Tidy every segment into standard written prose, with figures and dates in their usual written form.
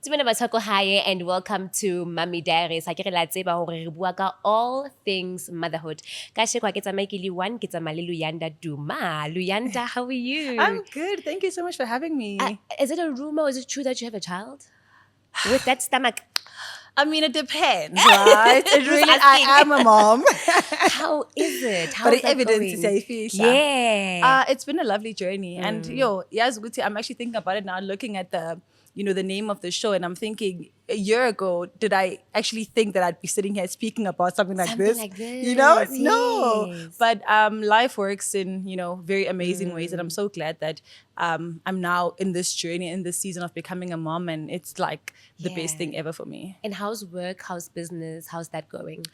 Dumela batho hae and welcome to Mommy Diaries. Ha ke re la tseba hore re bua ka all things motherhood. Ka sheko ke tsamaya ke le one ke tsamaya le Luyanda Duma. Luyanda, how are you? I'm good. Thank you so much for having me. Is it a rumor or is it true that you have a child? With that stomach? I mean, it depends, right? It really, I am a mom. How is it? How But is the that evidence going? is safe. Yeah. It's been a lovely journey. And yes, Guti, I'm actually thinking about it now, looking at the name of the show, and I'm thinking a year ago, did I actually think that I'd be sitting here speaking about something like this? No. Yes. But life works in, very amazing ways. And I'm so glad that I'm now in this journey, in this season of becoming a mom. And it's like the best thing ever for me. And how's work? How's business? How's that going?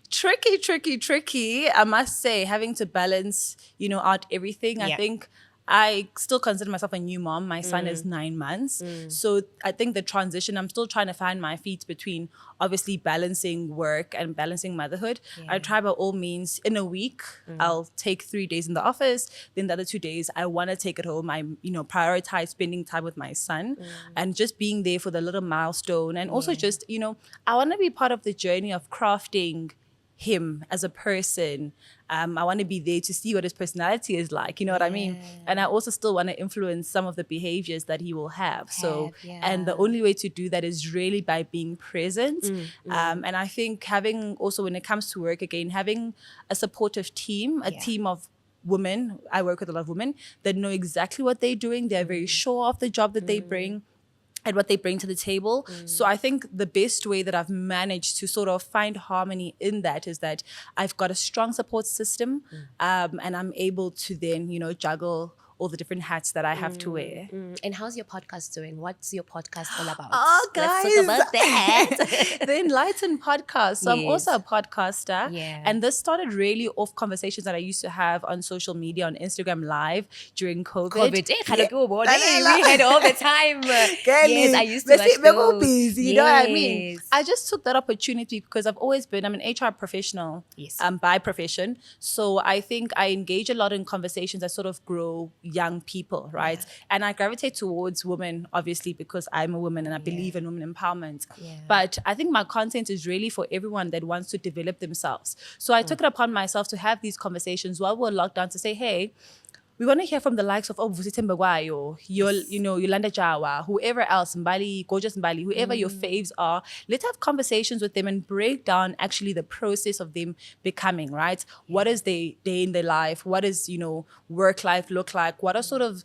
Tricky. I must say, having to balance, out everything. I think I still consider myself a new mom. My son is 9 months. So I think the transition, I'm still trying to find my feet between obviously balancing work and balancing motherhood. I try by all means in a week, I'll take 3 days in the office. Then the other 2 days, I want to take it home. I, prioritize spending time with my son and just being there for the little milestone. And also just, I want to be part of the journey of crafting him as a person. I want to be there to see what his personality is like, you know what I mean? And I also still want to influence some of the behaviors that he will have. And the only way to do that is really by being present. And I think having also, when it comes to work again, having a supportive team, a team of women, I work with a lot of women that know exactly what they're doing. They're very sure of the job that they bring and what they bring to the table. So I think the best way that I've managed to sort of find harmony in that is that I've got a strong support system and I'm able to then, juggle all the different hats that I have to wear. And how's your podcast doing? What's your podcast all about? Oh, guys. Let's talk about that. The Enlightened podcast. So I'm Yes. also a podcaster. Yeah. And this started really off conversations that I used to have on social media, on Instagram Live during COVID. We had all the time. Yes, I used to watch We're all those. busy, you know what I mean? Yes. I just took that opportunity because I'm an HR professional Yes. by profession. So I think I engage a lot in conversations that sort of grow young people, right? And I gravitate towards women, obviously, because I'm a woman and I believe in women empowerment. But I think my content is really for everyone that wants to develop themselves. So I took it upon myself to have these conversations while we're locked down to say, hey, we want to hear from the likes of Vusite Mbagwayo, Yolanda Jawa, whoever else, Mbali, Gorgeous Mbali, whoever your faves are. Let's have conversations with them and break down actually the process of them becoming, right? What is their day in their life? What does, work life look like? What are sort of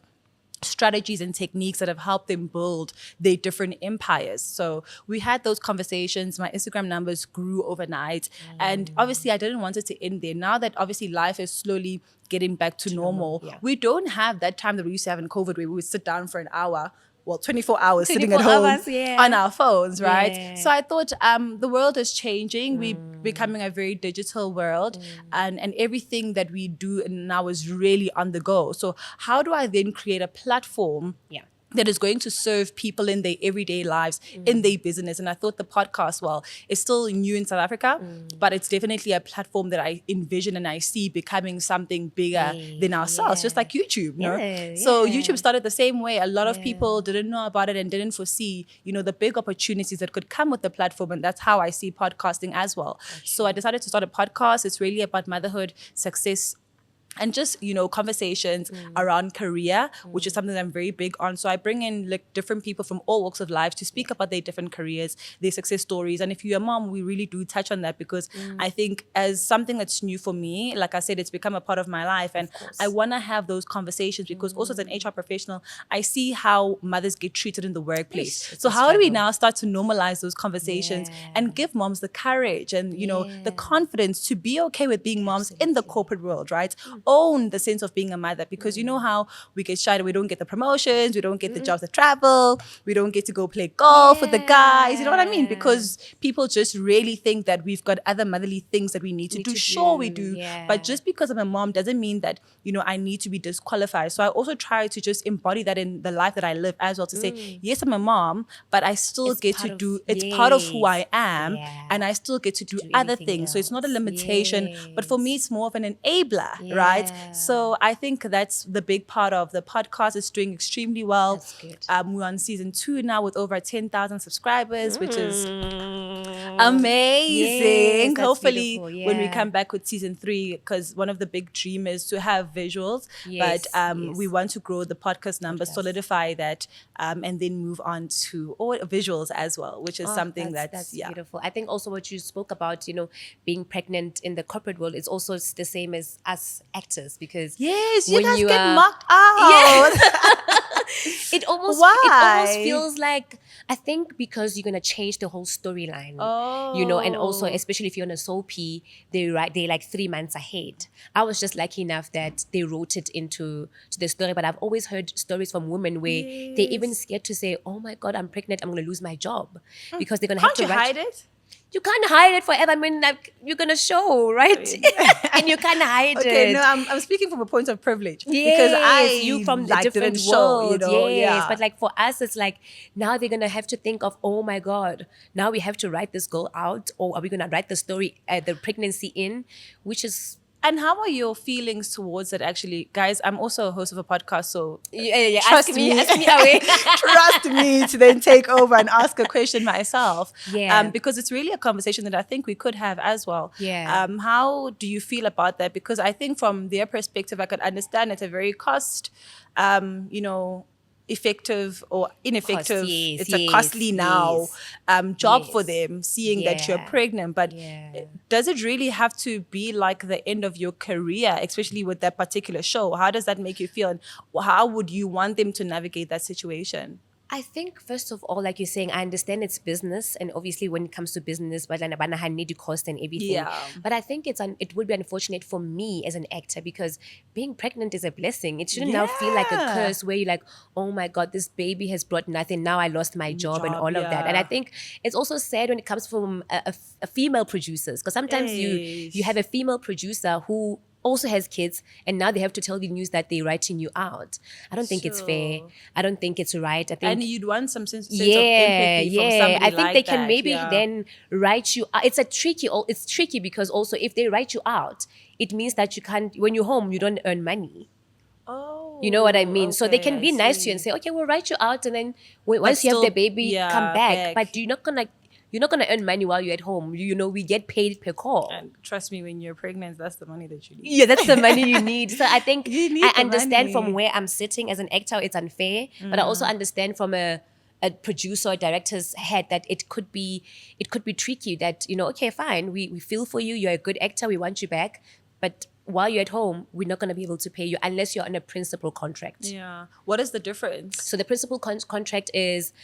strategies and techniques that have helped them build their different empires. So we had those conversations. My Instagram numbers grew overnight. And obviously I didn't want it to end there. Now that obviously life is slowly getting back to normal, we don't have that time that we used to have in COVID where we would sit down for an hour. 24 hours sitting at 24 home hours, on our phones, right? Yeah. So I thought the world is changing. We're becoming a very digital world and everything that we do now is really on the go. So how do I then create a platform that is going to serve people in their everyday lives, in their business? And I thought the podcast, it's still new in South Africa, but it's definitely a platform that I envision and I see becoming something bigger than ourselves, just like YouTube, So YouTube started the same way. A lot of people didn't know about it and didn't foresee, the big opportunities that could come with the platform. And that's how I see podcasting as well. So I decided to start a podcast. It's really about motherhood, success, and just, conversations around career, which is something that I'm very big on. So I bring in different people from all walks of life to speak about their different careers, their success stories. And if you're a mom, we really do touch on that because I think as something that's new for me, like I said, it's become a part of my life. And I want to have those conversations because also as an HR professional, I see how mothers get treated in the workplace. So how do we now start to normalize those conversations and give moms the courage and, the confidence to be okay with being moms in the corporate world, right? Own the sense of being a mother because you know how we get shy, we don't get the promotions, we don't get the jobs that travel, we don't get to go play golf with the guys, you know what I mean? Because people just really think that we've got other motherly things that we need to do. Sure, we do. But just because I'm a mom doesn't mean that, I need to be disqualified. So I also try to just embody that in the life that I live as well to say, yes, I'm a mom, but I still get to do, it's part of who I am and I still get to do other things. So it's not a limitation, but for me, it's more of an enabler, right? right? So I think that's the big part of the podcast. Is doing extremely well. That's good. We're on season 2 now with over 10,000 subscribers, which is amazing. Yes, Hopefully, beautiful. when we Yeah. come back with season 3, because one of the big dream is to have visuals, Yes, but yes. we want to grow the podcast numbers, solidify that, and then move on to visuals as well, which is something that's beautiful. I think also what you spoke about, being pregnant in the corporate world is also the same as us actors, because yes, you when guys you get are- mocked out. it almost Why? feels like, I think because you're gonna change the whole storyline. And also especially if you're on a soapy, they like 3 months ahead. I was just lucky enough that they wrote it into the story, but I've always heard stories from women where they're even scared to say, "Oh my God, I'm pregnant. I'm gonna lose my job," because they're gonna have Can't to you write. hide it? You can't hide it forever. I mean, like, you're gonna show, right? And you can't hide Okay, it. no, I'm speaking from a point of privilege because You from like, a different didn't show, world, yes. yes. But like for us, it's like now they're gonna have to think of, oh my God, now we have to write this girl out, or are we gonna write the story, the pregnancy in, which is. And how are your feelings towards it? Actually, guys, I'm also a host of a podcast, so Yeah. trust Ask me away. Trust me to then take over and ask a question myself. Yeah. Because it's really a conversation that I think we could have as well. Yeah. How do you feel about that? Because I think from their perspective, I could understand it's a very effective or ineffective. Yes, It's a costly now job for Yes. them, seeing that you're Yeah. pregnant. But Yeah. does it really have to be like the end of your career, especially with that particular show? How does that make you feel? And how would you want them to navigate that situation? I think, first of all, like you're saying, I understand it's business, and obviously when it comes to business, but I need to cost and everything. Yeah. But I think it would be unfortunate for me as an actor, because being pregnant is a blessing. It shouldn't now feel like a Yeah. curse where you're like, oh my God, this baby has brought nothing. Now I lost my job and all of that. And I think it's also sad when it comes from a female producers, because sometimes you have a female producer who also has kids, and now they have to tell the news that they're writing you out. I don't think it's fair. I don't think it's right. I think, And you'd want some sense of empathy from somebody I think like they can that, maybe then write you out. It's tricky because also if they write you out, it means that you can't, when you're home, you don't earn money. Oh, You know what I mean? So they okay, can be I nice to you see. and say, okay, we'll write you out, and then once you have still- the baby, come back. back. But you're not gonna earn money while you're at home. We get paid per call. And trust me, when you're pregnant, that's the money that you need. Yeah, that's the money you need. So I think You need I the understand money. from where I'm sitting as an actor, it's unfair. But I also understand from a producer or director's head that it could be tricky. That okay, fine, we feel for you. You're a good actor. We want you back, but while you're at home, we're not going to be able to pay you unless you're on a principal contract. Yeah. What is the difference? So the principal contract is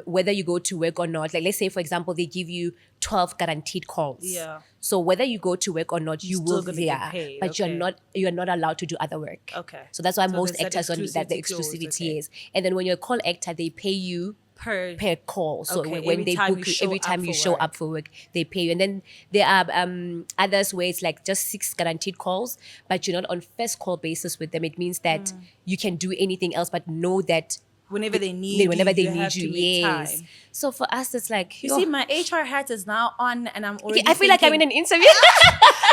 whether you go to work or not. Like, let's say, for example, they give you 12 guaranteed calls. Yeah. So whether you go to work or not, you still will gonna be get there. paid, But okay. you're not allowed to do other work. Okay. So that's why So most there's that actors on that the exclusivity clause, exclusivity okay. is. And then when you're a call actor, they pay you Per per call. So Okay, when every they time book you you, show every up time you for show work. up for work, they pay you. And then there are others where it's like just 6 guaranteed calls, but you're not on first call basis with them. It means that you can do anything else, but know that whenever they need you, whenever they you need have you, to make yes. time. So for us, it's like You see, my HR hat is now on, and I'm already. I feel like I'm in an interview.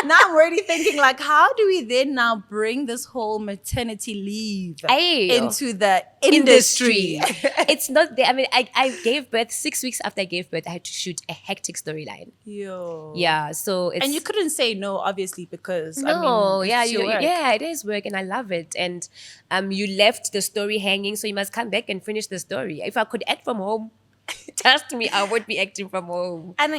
Now I'm already thinking, like, how do we then now bring this whole maternity leave Aye. into the industry? It's not there. I mean, I gave birth 6 weeks after I gave birth. I had to shoot a hectic storyline. Yo. Yeah, so it's And you couldn't say no, obviously, because no, I mean, yeah, it's your work. yeah, it is work, and I love it. And you left the story hanging, so you must come back and finish the story. If I could act from home, trust me, I would be acting from home. And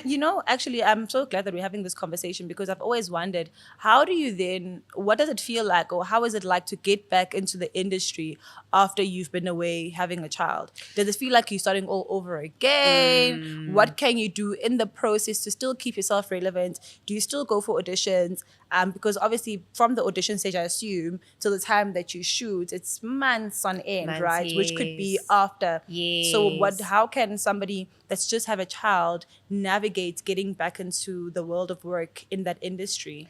actually, I'm so glad that we're having this conversation, because I've always wondered, how do you then, what does it feel like, or how is it like to get back into the industry after you've been away having a child? Does it feel like you're starting all over again? What can you do in the process to still keep yourself relevant? Do you still go for auditions? Because obviously from the audition stage, I assume, till the time that you shoot, it's months on end, Months, right? Which could be yes. after. So Yes. how can somebody that's just have a child navigate getting back into the world of work in that industry?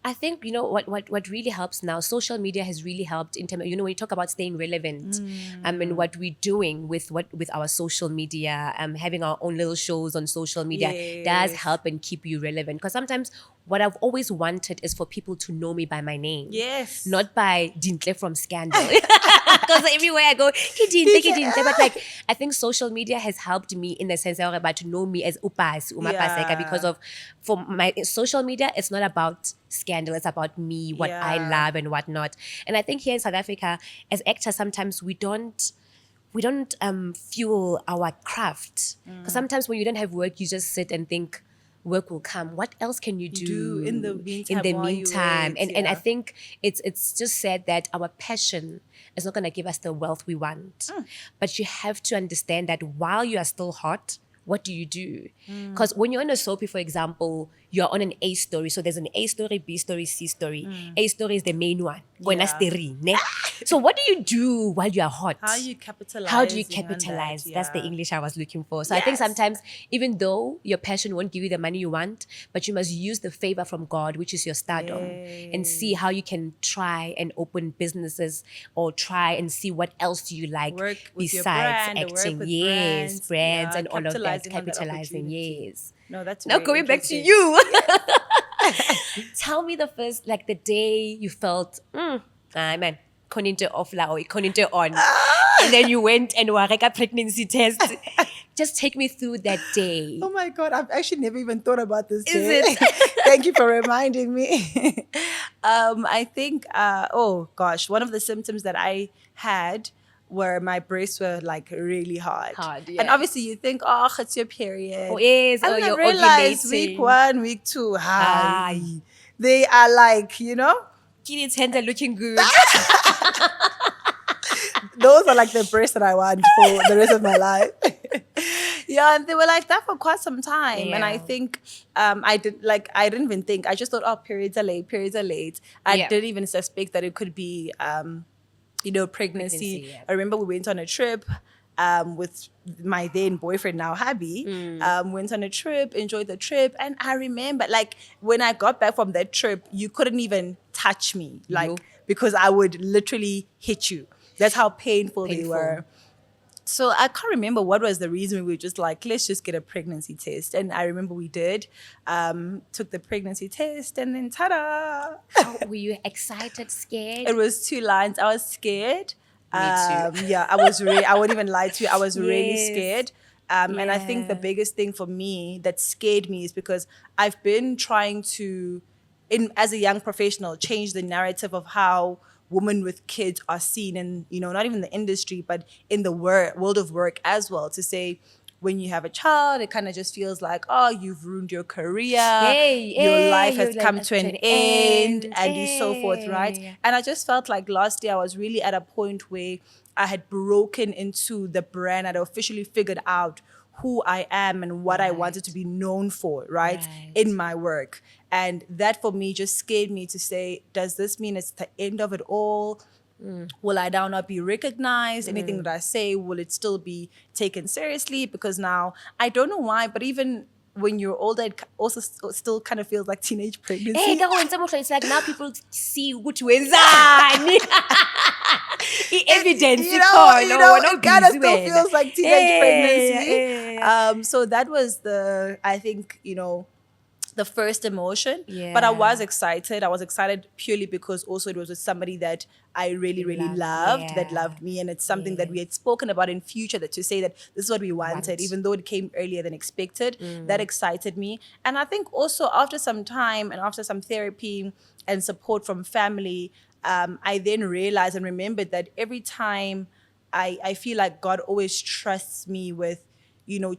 I think what really helps now. Social media has really helped in terms of, when you talk about staying relevant. And what we're doing with our social media, having our own little shows on social media does Yes. help and keep you relevant. Because sometimes what I've always wanted is for people to know me by my name. Yes. Not by Dintle from Scandal. Because everywhere I go, "Ke Dintle, ke Dintle." But like, I think social media has helped me in the sense that about to know me as Upasi, Mapaseka, because of, for my social media, it's not about Scandal, it's about me, what I love and whatnot. And I think here in South Africa, as actors, sometimes we don't fuel our craft. Because sometimes when you don't have work, you just sit and think, work will come. What else can you do in the meantime? And I think it's just said that our passion is not going to give us the wealth we want. But you have to understand that while you are still hot, what do you do? Because when you're on a soapy, for example, you're on an A story. So there's an A story, B story, C story. A story is the main one. So what do you do while you're hot? How do you capitalize? That's the English I was looking for. So I think sometimes, even though your passion won't give you the money you want, but you must use the favor from God, which is your stardom, and see how you can try and open businesses or try and see what else do you like besides acting. Brands and all of that. Capitalizing, yes. No, that's now going back to you. Tell me the first, like the day you felt, man, koninte offla or koninte on, and then you went and were like a pregnancy test. Just take me through that day. Oh my God, I've actually never even thought about this day. Is it? Thank you for reminding me. I think, oh gosh, one of the symptoms that I had where my breasts were like really hard. And obviously you think, oh, it's your period. Oh, yes. And you're I realized ovulating. week 1, week 2, they are like, you know. Kids' hands are looking good. Those are like the breasts that I want for the rest of my life. And they were like that for quite some time. And I think I didn't even think. I just thought, oh, periods are late. I didn't even suspect that it could be pregnancy. I remember we went on a trip with my then boyfriend, now hubby. Went on a trip, enjoyed the trip. And I remember, like, when I got back from that trip, you couldn't even touch me, because I would literally hit you. That's how painful they were. So I can't remember what was the reason. We were just like, let's just get a pregnancy test. And I remember we did, took the pregnancy test, and then ta-da! Were you excited, scared? It was 2 lines. I was scared. Me too. Yeah, I wouldn't even lie to you. I was really scared. And I think the biggest thing for me that scared me is because I've been trying to, as a young professional, change the narrative of how women with kids are seen in, not even the industry, but in the world of work as well. To say, when you have a child, it kind of just feels like, oh, you've ruined your career, your life has come to an end, and so forth, right? And I just felt like last year I was really at a point where I had broken into the brand. I'd officially figured out who I am and what I wanted to be known for, right, in my work. And that for me just scared me to say, does this mean it's the end of it all? Will I now not be recognized? Anything that I say, will it still be taken seriously? Because now, I don't know why, but even when you're older, it also still kind of feels like teenage pregnancy. It's like now people see which ways evidence. It kind of still feels like teenage pregnancy. So that was I think, the first emotion. But I was excited. I was excited purely because also it was with somebody that I really, really loved, that loved me. And it's something that we had spoken about in future, that to say that this is what we wanted, even though it came earlier than expected. That excited me. And I think also after some time and after some therapy and support from family, I then realized and remembered that every time I feel like God always trusts me with,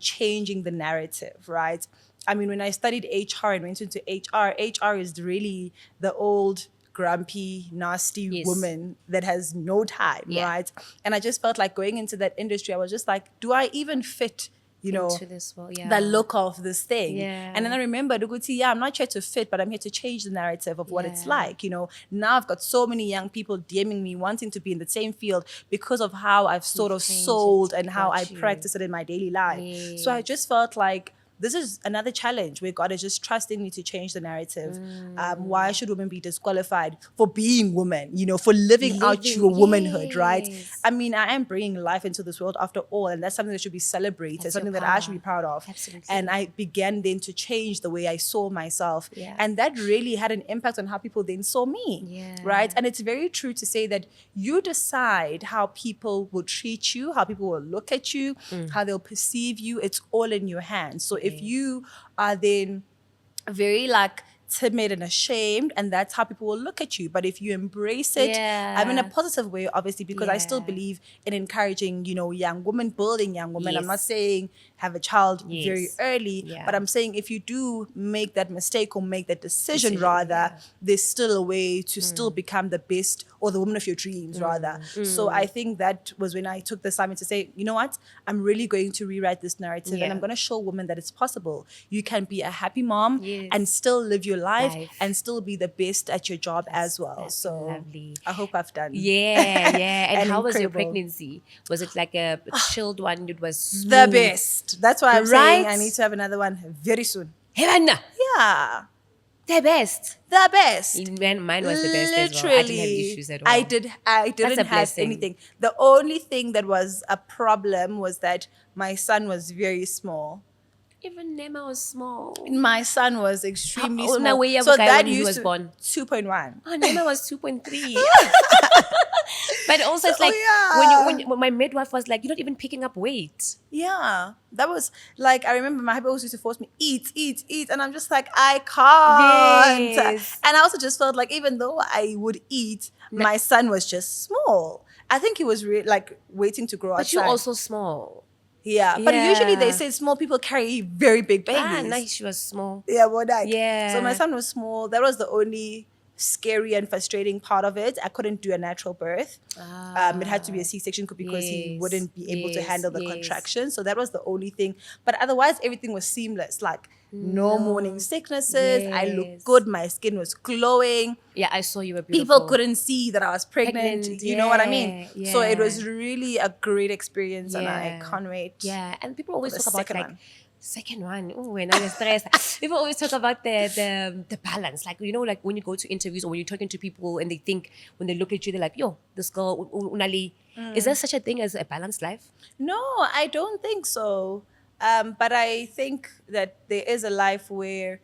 changing the narrative, right? I mean, when I studied HR and went into HR is really the old, grumpy, nasty woman that has no time, right? And I just felt like going into that industry, I was just like, do I even fit, into this world, the look of this thing? And then I remembered, I'm not here to fit, but I'm here to change the narrative of what it's like. Now I've got so many young people DMing me, wanting to be in the same field because of how I've sort of sold and how I practice it in my daily life. So I just felt like this is another challenge where God is just trusting me to change the narrative. Why should women be disqualified for being women, for living out your womanhood, right? I mean, I am bringing life into this world after all, and that's something that should be celebrated, something that I should be proud of. Absolutely. And I began then to change the way I saw myself. And that really had an impact on how people then saw me, right? And it's very true to say that you decide how people will treat you, how people will look at you, how they'll perceive you. It's all in your hands. So if you are then very timid and ashamed, and that's how people will look at you. But if you embrace it, I'm in a positive way, obviously, because I still believe in encouraging, young women, building young women. I'm not saying have a child very early, but I'm saying if you do make that mistake or make that decision rather, there's still a way to still become the best or the woman of your dreams rather. So I think that was when I took the assignment to say, you know what, I'm really going to rewrite this narrative and I'm going to show women that it's possible. You can be a happy mom and still live your life and still be the best at your job as well. So lovely. I hope I've done. And how was your pregnancy? Was it like a chilled one? It was smooth? The best. That's why I'm saying I need to have another one very soon. Heaven. Yeah. The best. The best. Mine was the best as well. I didn't have issues at all. I didn't have anything. The only thing that was a problem was that my son was very small. Even Nema was small. My son was extremely small. So that used was born 2.1. Oh, Nema was 2.3. But also it's when my midwife was like, you're not even picking up weight. Yeah. That was I remember my husband always used to force me, eat. And I'm just like, I can't. Yes. And I also just felt like even though I would eat, my son was just small. I think he was waiting to grow outside. But you're also small. Yeah, but usually they say small people carry very big babies. Nice, she was small. Yeah, so my son was small. That was the only scary and frustrating part of it. I couldn't do a natural birth. It had to be a C-section because he wouldn't be able to handle the contraction. So that was the only thing. But otherwise, everything was seamless. No morning sicknesses. I looked good. My skin was glowing. Yeah, I saw you were beautiful. People couldn't see that I was pregnant. You know what I mean? Yeah. So it was really a great experience and I can't wait. Yeah, and people always talk about second one. Oh, when I was stressed. People always talk about the balance. When you go to interviews or when you're talking to people and they think, when they look at you, they're like, yo, this girl, Unali. Is there such a thing as a balanced life? No, I don't think so. But I think that there is a life where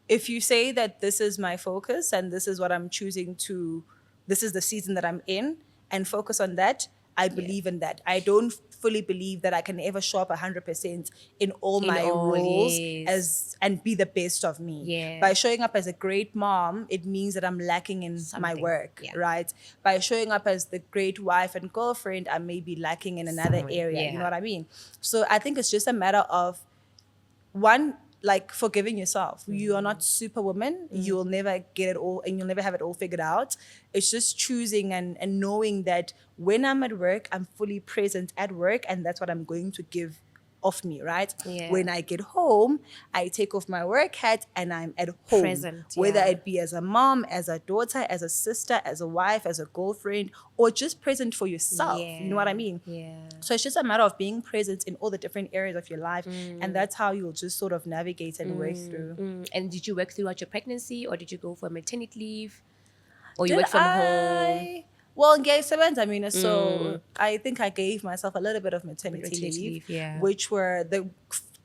if you say that this is my focus and this is what I'm choosing to, this is the season that I'm in, and focus on that, I believe in that. I don't fully believe that I can ever show up 100% in all my roles and be the best of me. Yeah. By showing up as a great mom, it means that I'm lacking in my work, right? By showing up as the great wife and girlfriend, I may be lacking in another area. You know what I mean? So I think it's just a matter of forgiving yourself. You are not superwoman. You'll never get it all and you'll never have it all figured out. It's just choosing and knowing that when I'm at work, I'm fully present at work and that's what I'm going to give of me, right? Yeah. When I get home, I take off my work hat and I'm at home. Present, whether it be as a mom, as a daughter, as a sister, as a wife, as a girlfriend, or just present for yourself. Yeah. You know what I mean? Yeah. So it's just a matter of being present in all the different areas of your life. And that's how you'll just sort of navigate and work through. And did you work throughout your pregnancy or did you go for maternity leave? Or you work from home? Well, so I think I gave myself a little bit of maternity leave, which were the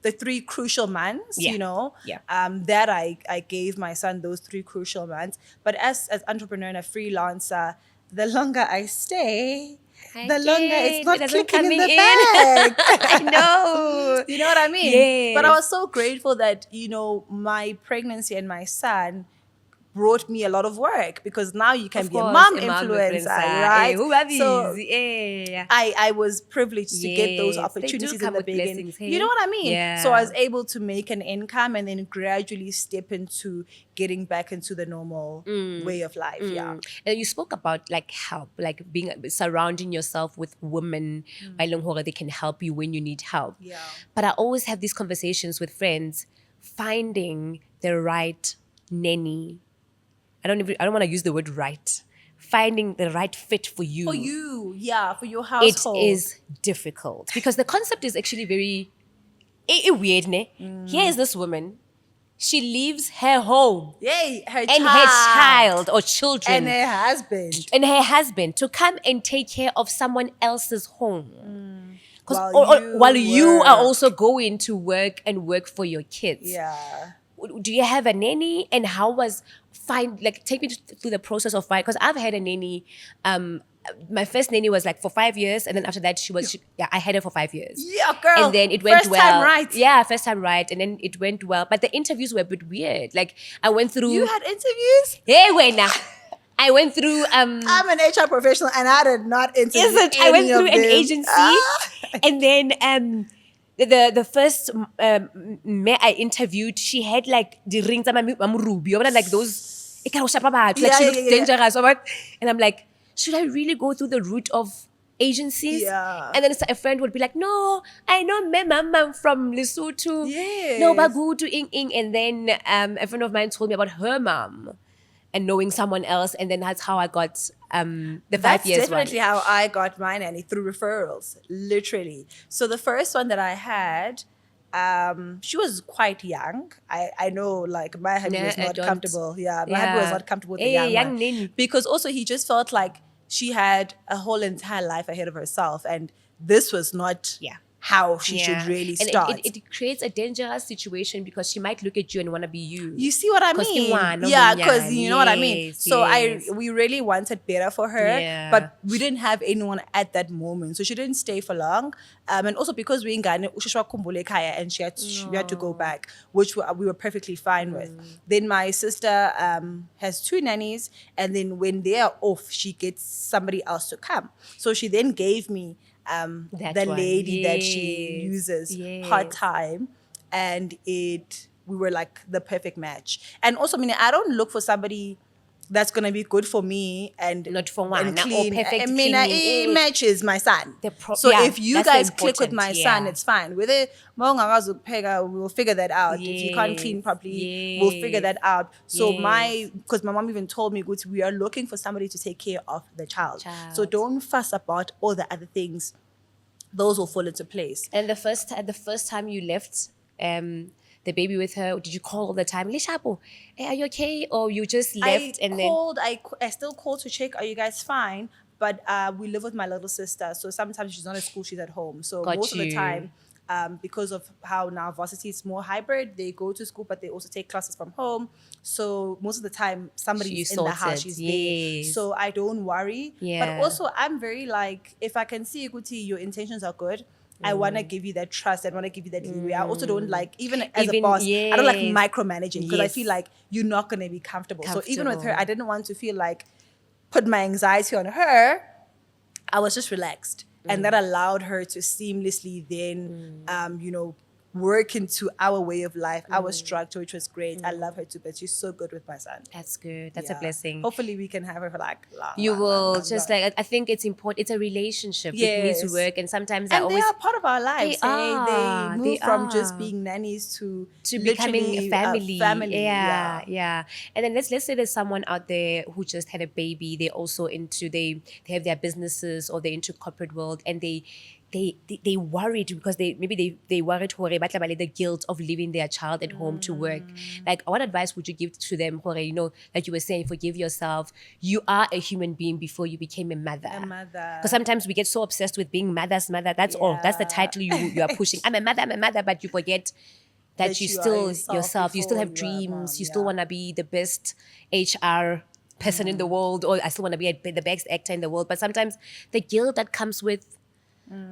3 crucial months, that I gave my son those 3 crucial months. But as entrepreneur and a freelancer, the longer I stay, the longer it's not clicking in the bag. I know. You know what I mean? Yes. But I was so grateful that, my pregnancy and my son brought me a lot of work because now you can be a mom influencer, right? So I was privileged to get those opportunities in the beginning. You know what I mean? Yeah. So I was able to make an income and then gradually step into getting back into the normal way of life. Yeah. And you spoke about help, surrounding yourself with women, they can help you when you need help. Yeah. But I always have these conversations with friends, finding the right nanny. I don't want to use the word right. Finding the right fit for you. For you, for your household. It is difficult because the concept is actually very weird, ne? Here is this woman. She leaves her home. Yay, her and child. her child or children. And her husband. And her husband to come and take care of someone else's home. While you are also going to work and work for your kids. Yeah. Do you have a nanny? And how was take me through the process of finding, because I've had a nanny. My first nanny was like for 5 years, and then after that I had her for 5 years. Yeah, girl. And then it went well. First time right. Yeah, first time right. And then it went well. But the interviews were a bit weird. Like I went through. You had interviews? Hey, wait now. I went through. I'm an HR professional, and I did not interview. I went through an agency, and then the first me I interviewed, she had like the rings like those. Like she looked dangerous. And I'm like, should I really go through the route of agencies? Yeah. And then a friend would be like, no, I know my mama from Lesotho. Yes. No, but go to Ing. And then a friend of mine told me about her mom and knowing someone else. And then that's how I got the 5 years That's definitely how I got my nanny, through referrals, literally. So the first one that I had, she was quite young. I know, like, my hubby was not comfortable. Yeah, my hubby was not comfortable with the young one. Because also he just felt like she had a whole entire life ahead of herself, and this was not how she should really start. And it creates a dangerous situation because she might look at you and want to be you. You see what I mean? Yeah, because you know what I mean. So we really wanted better for her, but we didn't have anyone at that moment. So she didn't stay for long. And also because we and she had to go back, which we were perfectly fine with. Then my sister has 2 nannies, and then when they are off, she gets somebody else to come. So she then gave me the lady that she uses part-time, and we were like the perfect match. And also, I don't look for somebody that's going to be good for me and not for one and clean. Or perfect it matches my son. So if you guys click with my son, it's fine. With it, we'll figure that out. If you can't clean properly, we'll figure that out. So because my mom even told me, we are looking for somebody to take care of the child. So don't fuss about all the other things. Those will fall into place. And the first time you left the baby with her, did you call all the time? Lishapo, hey, are you okay? Or you just left I still called to check, are you guys fine? But we live with my little sister, so sometimes she's not at school, she's at home. So most of the time, because of how now varsity is more hybrid, they go to school, but they also take classes from home. So most of the time, somebody's in the house, she's there. So I don't worry. But also, I'm very like, if I can see, your intentions are good, I want to give you that trust. I want to give you that leeway. I also don't like, even as a boss, I don't like micromanaging because I feel like you're not going to be comfortable. So even with her, I didn't want to feel like put my anxiety on her. I was just relaxed. And that allowed her to seamlessly then, work into our way of life, our structure, which was great. I love her too, but she's so good with my son. That's good. That's a blessing. Hopefully we can have her for like long. You will just like, I think it's important. It's a relationship. It needs to work. And sometimes they are part of our lives. They move from just being nannies to becoming a family. Yeah. And then let's say there's someone out there who just had a baby. They're also they have their businesses, or they're into corporate world, and they worried because they worried the guilt of leaving their child at home to work. Like, what advice would you give to them? Like you were saying, forgive yourself. You are a human being before you became a mother. Because sometimes we get so obsessed with being mother's mother. That's all. That's the title you are pushing. I'm a mother, but you forget that you still yourself. You still have dreams. You still want to be the best HR person in the world, or I still want to be the best actor in the world. But sometimes the guilt that comes with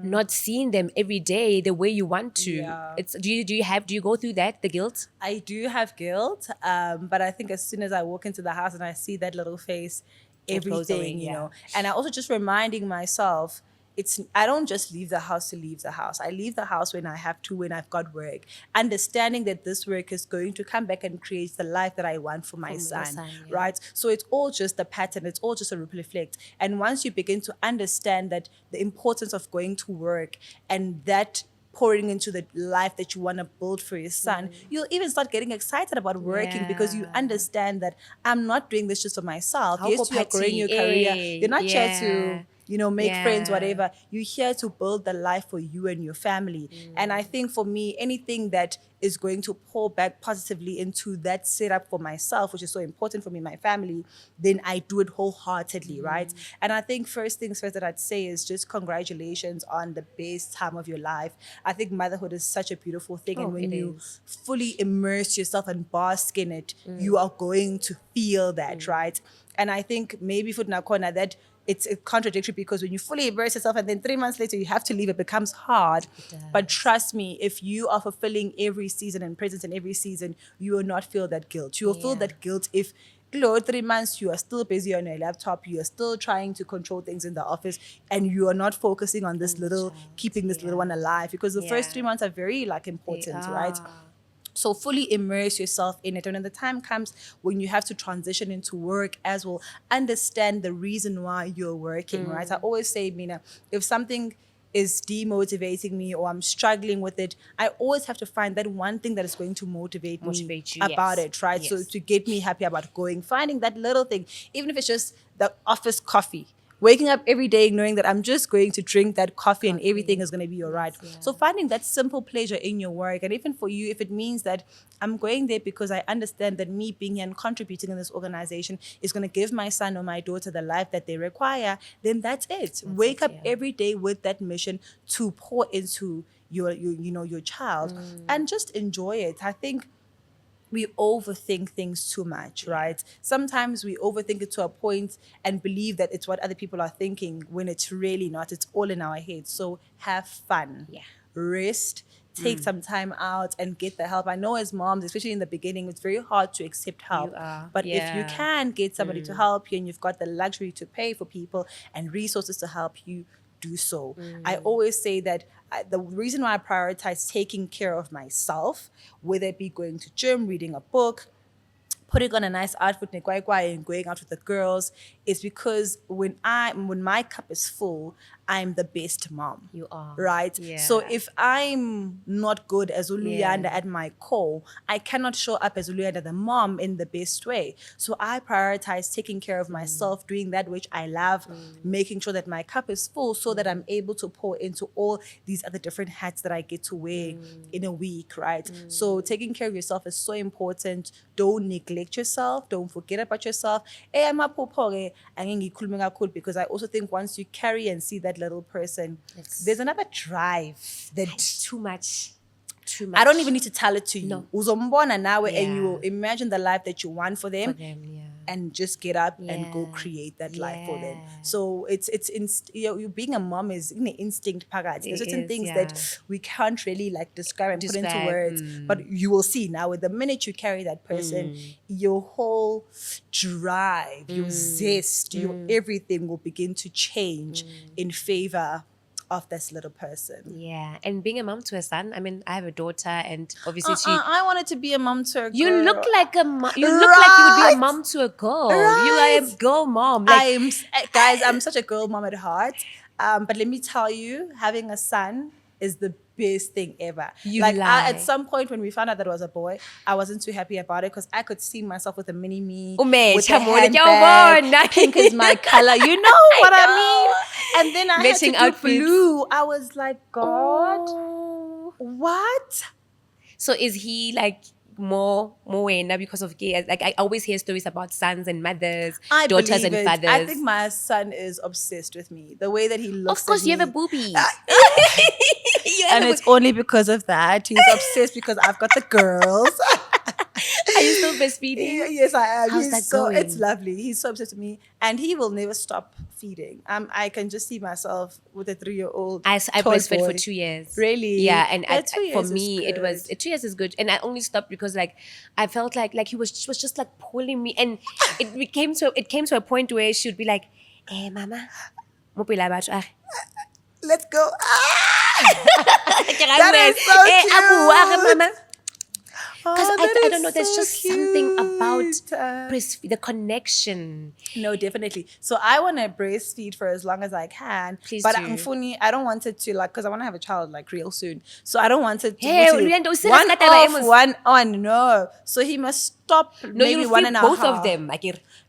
not seeing them every day the way you want to. Do you go through that, the guilt? I do have guilt, but I think as soon as I walk into the house and I see that little face, everything, you know. And I also just reminding myself, I don't just leave the house to leave the house. I leave the house when I have to, when I've got work. Understanding that this work is going to come back and create the life that I want for my son, right? So it's all just a pattern. It's all just a ripple effect. And once you begin to understand that the importance of going to work and that pouring into the life that you want to build for your son, you'll even start getting excited about working because you understand that I'm not doing this just for myself. Yes, you're growing your career. You're not here to make friends, Yeah. whatever. You're here to build the life for you and your family. And I think for me, anything that is going to pour back positively into that setup for myself, which is so important for me, my family, then I do it wholeheartedly, right? And I think first things first that I'd say is just congratulations on the best time of your life. I think motherhood is such a beautiful thing. And when you fully immerse yourself and bask in it, you are going to feel that, right? And I think maybe for Nakona that it's contradictory, because when you fully immerse yourself and then 3 months later you have to leave, it becomes hard. But trust me, if you are fulfilling every season and present in every season, you will not feel that guilt. You will feel that guilt if 3 months you are still busy on your laptop, you are still trying to control things in the office, and you are not focusing on this keeping this little one alive, because the first 3 months are very important, right? So fully immerse yourself in it. And when the time comes when you have to transition into work as well, understand the reason why you're working, right? I always say, Mina, if something is demotivating me or I'm struggling with it, I always have to find that one thing that is going to motivate me you, about it, right? So to get me happy about going, finding that little thing, even if it's just the office coffee. Waking up every day knowing that I'm just going to drink that coffee and everything is going to be all right. So finding that simple pleasure in your work, and even for you, if it means that I'm going there because I understand that me being here and contributing in this organization is going to give my son or my daughter the life that they require, then that's it. Wake up every day with that mission to pour into your child and just enjoy it. I think we overthink things too much, right? Sometimes we overthink it to a point and believe that it's what other people are thinking when it's really not. It's all in our heads. So have fun. Rest. Take some time out and get the help. I know as moms, especially in the beginning, it's very hard to accept help. But if you can get somebody to help you and you've got the luxury to pay for people and resources to help you, do so. I always say that the reason why I prioritize taking care of myself, whether it be going to gym, reading a book, putting on a nice outfit and going out with the girls, is because when my cup is full, I'm the best mom. You are. Right? Yeah. So if I'm not good as Luyanda at my core, I cannot show up as Luyanda the mom in the best way. So I prioritize taking care of myself, doing that which I love, making sure that my cup is full so that I'm able to pour into all these other different hats that I get to wear in a week, right? So taking care of yourself is so important. Don't neglect yourself. Don't forget about yourself. Because I also think once you carry and see that little person, there's another drive that too much. I don't even need to tell it to you. Uzombona nawe, and you will imagine the life that you want for them, and just get up and go create that life for them. So you being a mom is an instinct. There's certain things that we can't really describe and put into words, but you will see now with the minute you carry that person, your whole drive, your zest, your everything will begin to change in favor of this little person. Yeah, and being a mom to a son, I mean, I have a daughter, and obviously I wanted to be a mom to a girl. You look like a mom. You look like you would be a mom to a girl. Right. You are a girl mom. I'm such a girl mom at heart. But let me tell you, having a son is the best thing ever. At some point when we found out that it was a boy, I wasn't too happy about it because I could see myself with a mini me, with a handbag, pink is my color. You know what I mean? And then I matching had to do outfits. blue. I was like, God, what? So is he more now because of gay? I always hear stories about sons and mothers, daughters and fathers. I think my son is obsessed with me. The way that he looks. Of course, at you me. have a boobie. And it's only because of that. He's obsessed because I've got the girls. Are you still breastfeeding? Yes, I am. How's that going? It's lovely. He's so obsessed with me, and he will never stop feeding. I can just see myself with a 3-year-old. I breastfed for 2 years. Really? Yeah, and for 2 me it was 2 years is good, and I only stopped because I felt like he was just pulling me, and it came to a point where she would be like, "Hey, mama, let's go." That is so cute. Because I don't know, there's just something about the connection. No, definitely. So I want to breastfeed for as long as I can. Please but do. I don't want it to because I want to have a child real soon. So I don't want it to one off, one on. No. So he must stop maybe you'll one feed and a both half. of them.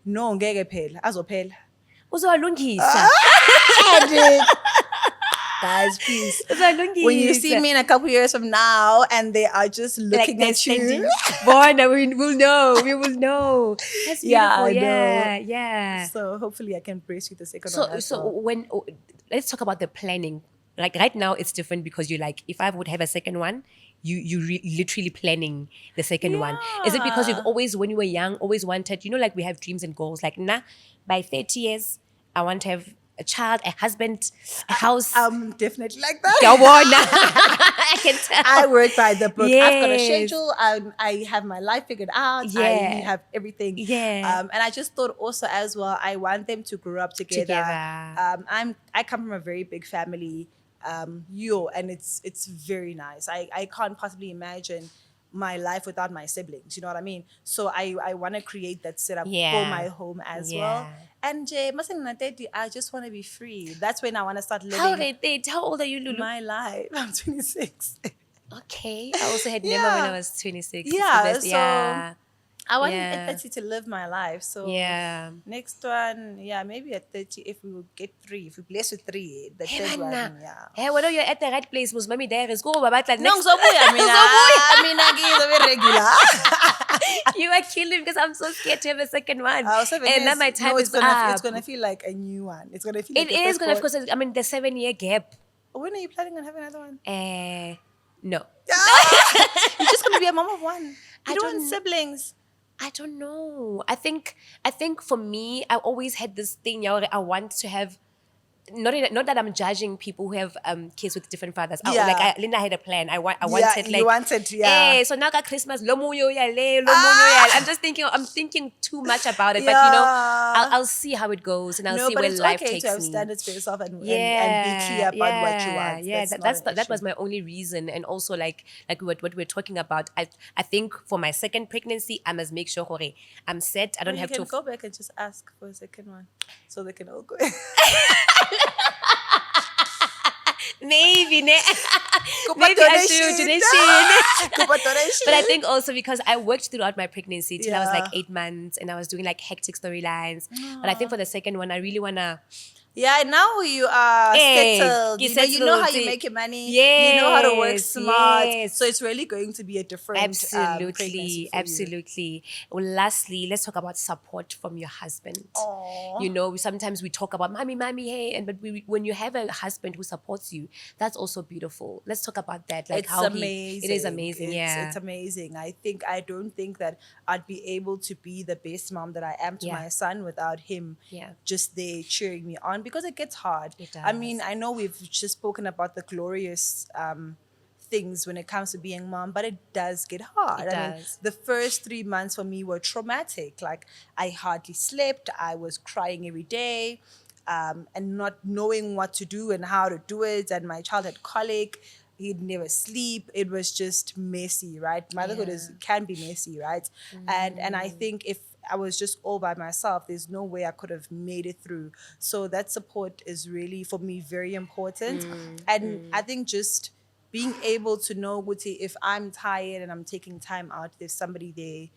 No, ngeke phela. Azophela. Uzowalungisa. Guys, please. Uzowalungisa. When you see me in a couple years from now and they are just looking at you. Boy, now we will know. We will know. That's beautiful. Yeah. So hopefully I can brace you the second one as well. Let's talk about the planning. Like right now it's different because you're like, if I would have a second one, you literally planning the second one. Is it because you've always, when you were young, always wanted, like we have dreams and goals, like by 30 years, I want to have a child, a husband, a house. I'm definitely like that. I can tell. I work by the book. Yes. I've got a schedule. I have my life figured out. I have everything. Yeah. And I just thought also as well, I want them to grow up together. I come from a very big family. And it's very nice. I can't possibly imagine my life without my siblings, you know what I mean? So I want to create that setup for my home as well. And I just want to be free. That's when I want to start living. How old are you, Lulu? My life. I'm 26. Okay. I also had never when I was 26. Yeah. I want at 30 to live my life. So next one, maybe at 30 if we will get 3. If we bless with 3, the third one, Hey, whether you're at the right place, Mami Diaries, go about that. No, regular. You are killing because I'm so scared to have a second one. And now my time is up. It's gonna feel like a new one. It's gonna feel. It is gonna, of course. I mean, the 7-year gap. When are you planning on having another one? No. You're just gonna be a mom of one. You don't want siblings. I don't know. I think for me, I always had this thing. I want to have. Not that I'm judging people who have kids with different fathers. Linda had a plan. I wanted you wanted, so now got Christmas. I'm just thinking. I'm thinking too much about it. But I'll see how it goes, and I'll see where life takes me. No, but it's okay to have standards for yourself and be clear about what you want. Yeah, that was my only reason, and also like what we're talking about. I think for my second pregnancy, I must make sure I'm set. I don't have to. You can go back and just ask for a second one, so they can all go. Maybe I should donation. But I think also because I worked throughout my pregnancy till I was like 8 months, and I was doing like hectic storylines. But I think for the second one, I really wanna. Yeah, now you are settled. You know how you make your money. Yes, you know how to work smart. Yes. So it's really going to be a different absolutely. Well, lastly, let's talk about support from your husband. Aww. Sometimes we talk about mommy, hey, but when you have a husband who supports you, that's also beautiful. Let's talk about that. Like it's amazing. It is amazing. It's amazing. I don't think that I'd be able to be the best mom that I am to my son without him just there cheering me on. Because it gets hard. It does. I mean, I know we've just spoken about the glorious things when it comes to being mom, but it does get hard. It mean, the first 3 months for me were traumatic. Like, I hardly slept. I was crying every day and not knowing what to do and how to do it. And my child had colic. He'd never sleep. It was just messy, right? Motherhood can be messy, right? And I think if I was just all by myself, there's no way I could have made it through. So that support is really, for me, very important. And I think just being able to know, Guti, if I'm tired and I'm taking time out, there's somebody there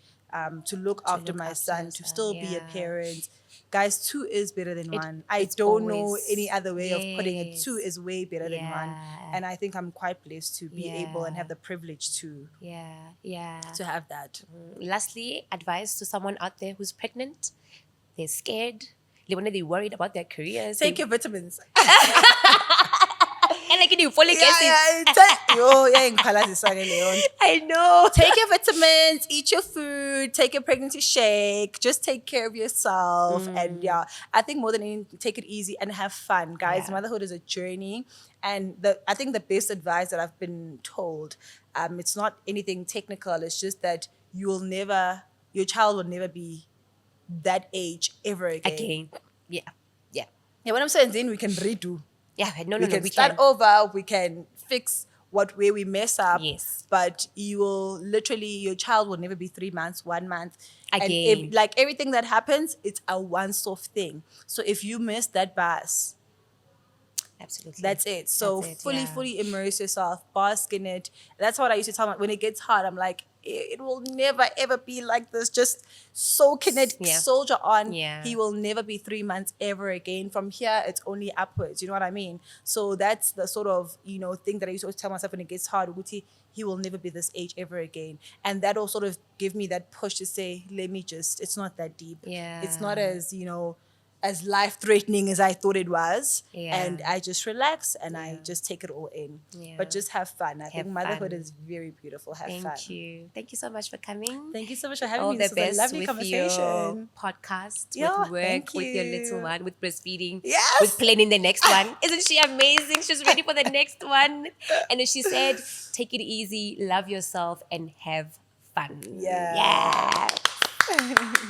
to look after my son, to still be a parent. Guys, 2 is better than 1. I don't know any other way of putting it. 2 is way better than 1. And I think I'm quite blessed to be able and have the privilege to to have that. Lastly, advice to someone out there who's pregnant, they're scared, they're worried about their careers. Take your vitamins. And like you folic acid. I know. Take your vitamins, eat your food, take your pregnancy shake, just take care of yourself. And I think more than anything, take it easy and have fun. Guys, motherhood is a journey. And I think the best advice that I've been told, it's not anything technical, it's just that your child will never be that age ever again. Yeah, what I'm saying, then we can redo. Yeah, we can start over. We can fix where we mess up. Yes. But your child will never be 3 months, 1 month. Again. And everything that happens, it's a once-off thing. So if you miss that bus, absolutely, that's it. So fully immerse yourself, bask in it. That's what I used to tell when it gets hard. I'm like, it will never ever be like this. Just soak in it, soldier on. Yeah. He will never be 3 months ever again. From here, it's only upwards. You know what I mean? So that's the sort of, thing that I used to always tell myself when it gets hard. Uguti, he will never be this age ever again. And that'll sort of give me that push to say, it's not that deep. Yeah. It's not as life-threatening as I thought it was. Yeah. And I just relax and I just take it all in. Yeah. But just have fun. I think motherhood fun. is very beautiful. Have fun. Thank you. Thank you so much for coming. Thank you so much for having All me. the This was a best lovely with conversation. your podcast, Yeah, with work, thank with your you. little one, with breastfeeding, Yes. with planning the next one. Isn't she amazing? She's ready for the next one. And then she said, take it easy, love yourself, and have fun. Yeah. Yeah.